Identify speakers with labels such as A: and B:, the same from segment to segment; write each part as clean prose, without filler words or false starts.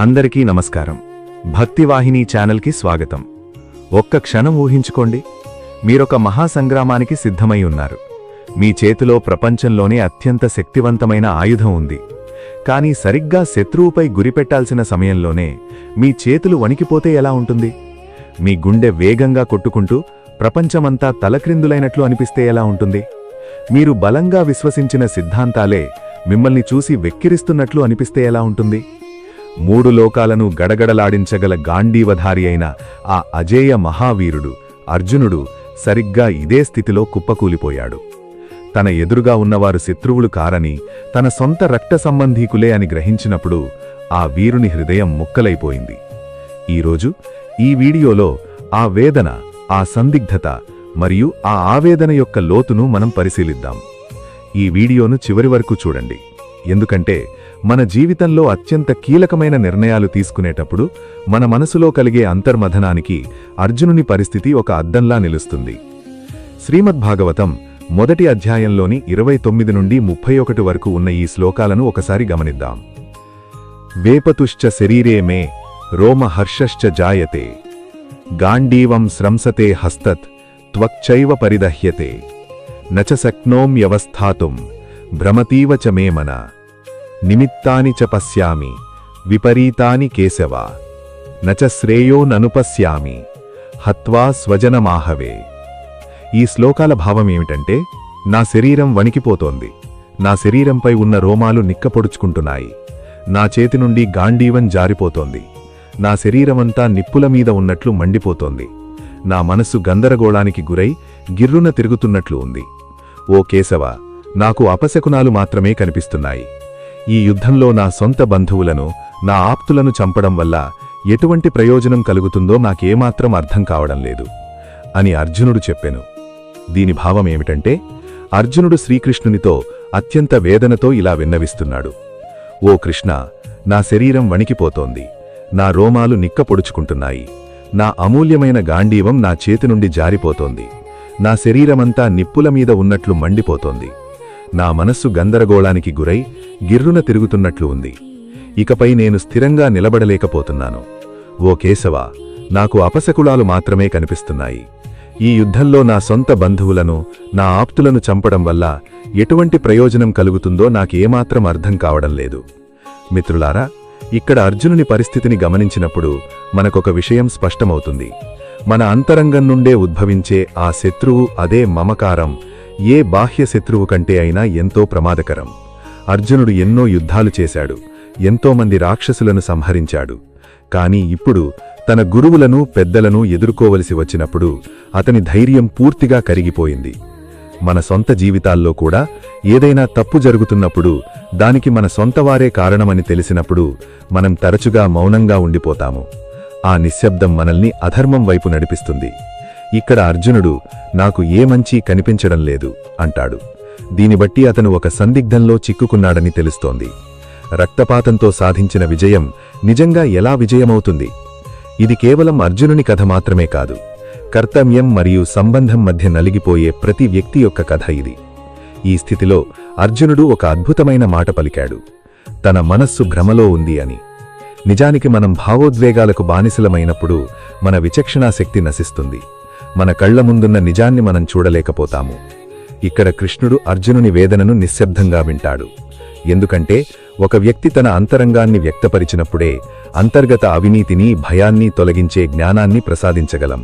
A: అందరికీ నమస్కారం. భక్తివాహిని ఛానల్కి స్వాగతం. ఒక్క క్షణం ఊహించుకోండి, మీరొక మహాసంగ్రామానికి సిద్ధమై ఉన్నారు. మీ చేతిలో ప్రపంచంలోనే అత్యంత శక్తివంతమైన ఆయుధం ఉంది. కానీ సరిగ్గా శత్రువుపై గురిపెట్టాల్సిన సమయంలోనే మీ చేతులు వణికిపోతే ఎలా ఉంటుంది? మీ గుండె వేగంగా కొట్టుకుంటూ ప్రపంచమంతా తలక్రిందులైనట్లు అనిపిస్తే ఎలా ఉంటుంది? మీరు బలంగా విశ్వసించిన సిద్ధాంతాలే మిమ్మల్ని చూసి వెక్కిరిస్తున్నట్లు అనిపిస్తే ఎలా ఉంటుంది? మూడు లోకాలను గడగడలాడించగల గాంధీవధారి అయిన ఆ అజేయ మహావీరుడు అర్జునుడు సరిగ్గా ఇదే స్థితిలో కుప్పకూలిపోయాడు. తన ఎదురుగా ఉన్నవారు శత్రువులు కారని, తన సొంత రక్త సంబంధీకులే అని గ్రహించినప్పుడు ఆ వీరుని హృదయం ముక్కలైపోయింది. ఈరోజు ఈ వీడియోలో ఆ వేదన, ఆ సందిగ్ధత మరియు ఆ ఆవేదన యొక్క లోతును మనం పరిశీలిద్దాం. ఈ వీడియోను చివరి వరకు చూడండి, ఎందుకంటే మన జీవితంలో అత్యంత కీలకమైన నిర్ణయాలు తీసుకునేటప్పుడు మన మనసులో కలిగే అంతర్మథనానికి అర్జునుని పరిస్థితి ఒక అద్దంలా నిలుస్తుంది. శ్రీమద్భాగవతం మొదటి అధ్యాయంలోని 29 నుండి 31 వరకు ఉన్న ఈ శ్లోకాలను ఒకసారి గమనిద్దాం. వేపతుశ్చ శరీరే మే రోమహర్షశ్చ జాయతే గాండీవం స్రంసతే హస్తత్ త్వక్చైవ పరిదహ్యతే నచ శక్నోమ్యవస్థాతుం భ్రమతీవ చ మే మన నిమిత్తాని చ పశ్యామి విపరీతాని కేశవ నచ శ్రేయో ననుపశ్యామి హత్వా స్వజనమాహవే. ఈ శ్లోకాల భావమేమిటంటే, నా శరీరం వణికిపోతోంది, నా శరీరంపై ఉన్న రోమాలు నిక్కపొడుచుకుంటున్నాయి, నా చేతి నుండి గాండీవం జారిపోతోంది, నా శరీరమంతా నిప్పుల మీద ఉన్నట్లు మండిపోతోంది, నా మనస్సు గందరగోళానికి గురై గిర్రున తిరుగుతున్నట్లు ఉంది. ఓ కేశవ, నాకు అపశకునాలు మాత్రమే కనిపిస్తున్నాయి. ఈ యుద్ధంలో నా సొంత బంధువులను, నా ఆప్తులను చంపడం వల్ల ఎటువంటి ప్రయోజనం కలుగుతుందో నాకేమాత్రం అర్థం కావడం లేదు అని అర్జునుడు చెప్పెను. దీని భావమేమిటంటే, అర్జునుడు శ్రీకృష్ణునితో అత్యంత వేదనతో ఇలా విన్నవిస్తున్నాడు. ఓ కృష్ణ, నా శరీరం వణికిపోతోంది, నా రోమాలు నిక్కపొడుచుకుంటున్నాయి, నా అమూల్యమైన గాండీవం నా చేతి నుండి జారిపోతోంది, నా శరీరమంతా నిప్పుల మీద ఉన్నట్లు మండిపోతోంది, నా మనస్సు గందరగోళానికి గురై గిర్రున తిరుగుతున్నట్లు ఉంది. ఇకపై నేను స్థిరంగా నిలబడలేకపోతున్నాను. ఓ కేశవ, నాకు అపశకులాలు మాత్రమే కనిపిస్తున్నాయి. ఈ యుద్ధంలో నా సొంత బంధువులను, నా ఆప్తులను చంపడం వల్ల ఎటువంటి ప్రయోజనం కలుగుతుందో నాకేమాత్రం అర్థం కావడం లేదు. మిత్రులారా, ఇక్కడ అర్జునుని పరిస్థితిని గమనించినప్పుడు మనకొక విషయం స్పష్టమవుతుంది. మన అంతరంగం నుండే ఉద్భవించే ఆ శత్రువు, అదే మమకారం, ఏ బాహ్య శత్రువు కంటే అయినా ఎంతో ప్రమాదకరం. అర్జునుడు ఎన్నో యుద్ధాలు చేశాడు, ఎంతోమంది రాక్షసులను సంహరించాడు. కాని ఇప్పుడు తన గురువులను, పెద్దలను ఎదుర్కోవలసి వచ్చినప్పుడు అతని ధైర్యం పూర్తిగా కరిగిపోయింది. మన సొంత జీవితాల్లో కూడా ఏదైనా తప్పు జరుగుతున్నప్పుడు దానికి మన సొంతవారే కారణమని తెలిసినప్పుడు మనం తరచుగా మౌనంగా ఉండిపోతాము. ఆ నిశ్శబ్దం మనల్ని అధర్మం వైపు నడిపిస్తుంది. ఇక్కడ అర్జునుడు నాకు ఏ మంచి కనిపించడం లేదు అంటాడు. దీని బట్టి అతను ఒక సందిగ్ధంలో చిక్కుకున్నాడని తెలుస్తోంది. రక్తపాతంతో సాధించిన విజయం నిజంగా ఎలా విజయమవుతుంది? ఇది కేవలం అర్జునుని కథ మాత్రమే కాదు, కర్తవ్యం మరియు సంబంధం మధ్య నలిగిపోయే ప్రతి వ్యక్తి యొక్క కథ ఇది. ఈ స్థితిలో అర్జునుడు ఒక అద్భుతమైన మాట పలికాడు, తన మనస్సు భ్రమలో ఉంది అని. నిజానికి మనం భావోద్వేగాలకు బానిసలమైనప్పుడు మన విచక్షణాశక్తి నశిస్తుంది, మన కళ్ల ముందున్న నిజాన్ని మనం చూడలేకపోతాము. ఇక్కడ కృష్ణుడు అర్జునుని వేదనను నిశ్శబ్దంగా వింటాడు. ఎందుకంటే ఒక వ్యక్తి తన అంతరంగాన్ని వ్యక్తపరిచినప్పుడే అంతర్గత అవినీతిని, భయాన్ని తొలగించే జ్ఞానాన్ని ప్రసాదించగలం.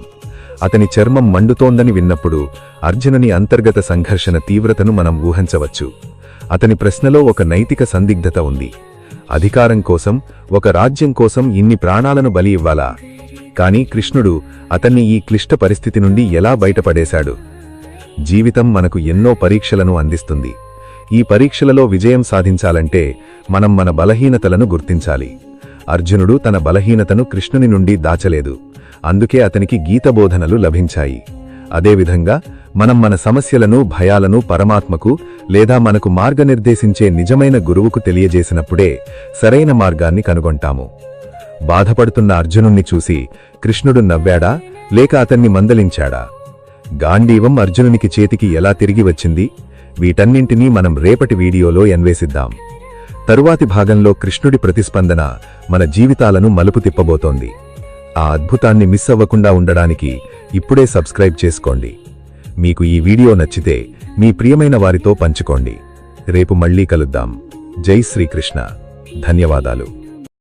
A: అతని చర్మం మండుతోందని విన్నప్పుడు అర్జునుని అంతర్గత సంఘర్షణ తీవ్రతను మనం ఊహించవచ్చు. అతని ప్రశ్నలో ఒక నైతిక సందిగ్ధత ఉంది. అధికారం కోసం, ఒక రాజ్యం కోసం ఇన్ని ప్రాణాలను బలి ఇవ్వాలా? కాని కృష్ణుడు అతన్ని ఈ క్లిష్ట పరిస్థితి నుండి ఎలా బయటపడేశాడు? జీవితం మనకు ఎన్నో పరీక్షలను అందిస్తుంది. ఈ పరీక్షలలో విజయం సాధించాలంటే మనం మన బలహీనతలను గుర్తించాలి. అర్జునుడు తన బలహీనతను కృష్ణుని నుండి దాచలేదు, అందుకే అతనికి గీతబోధనలు లభించాయి. అదేవిధంగా మనం మన సమస్యలను, భయాలను పరమాత్మకు లేదా మనకు మార్గనిర్దేశించే నిజమైన గురువుకు తెలియజేసినప్పుడే సరైన మార్గాన్ని కనుగొంటాము. బాధపడుతున్న అర్జునుణ్ణి చూసి కృష్ణుడు నవ్వాడా లేక అతన్ని మందలించాడా? గాండీవం అర్జునునికి చేతికి ఎలా తిరిగి వచ్చింది? వీటన్నింటినీ మనం రేపటి వీడియోలో అన్వేషిద్దాం. తరువాతి భాగంలో కృష్ణుడి ప్రతిస్పందన మన జీవితాలను మలుపు తిప్పబోతోంది. ఆ అద్భుతాన్ని మిస్ అవ్వకుండా ఉండడానికి ఇప్పుడే సబ్స్క్రైబ్ చేసుకోండి. మీకు ఈ వీడియో నచ్చితే మీ ప్రియమైన వారితో పంచుకోండి. రేపు మళ్ళీ కలుద్దాం. జై శ్రీకృష్ణ. ధన్యవాదాలు.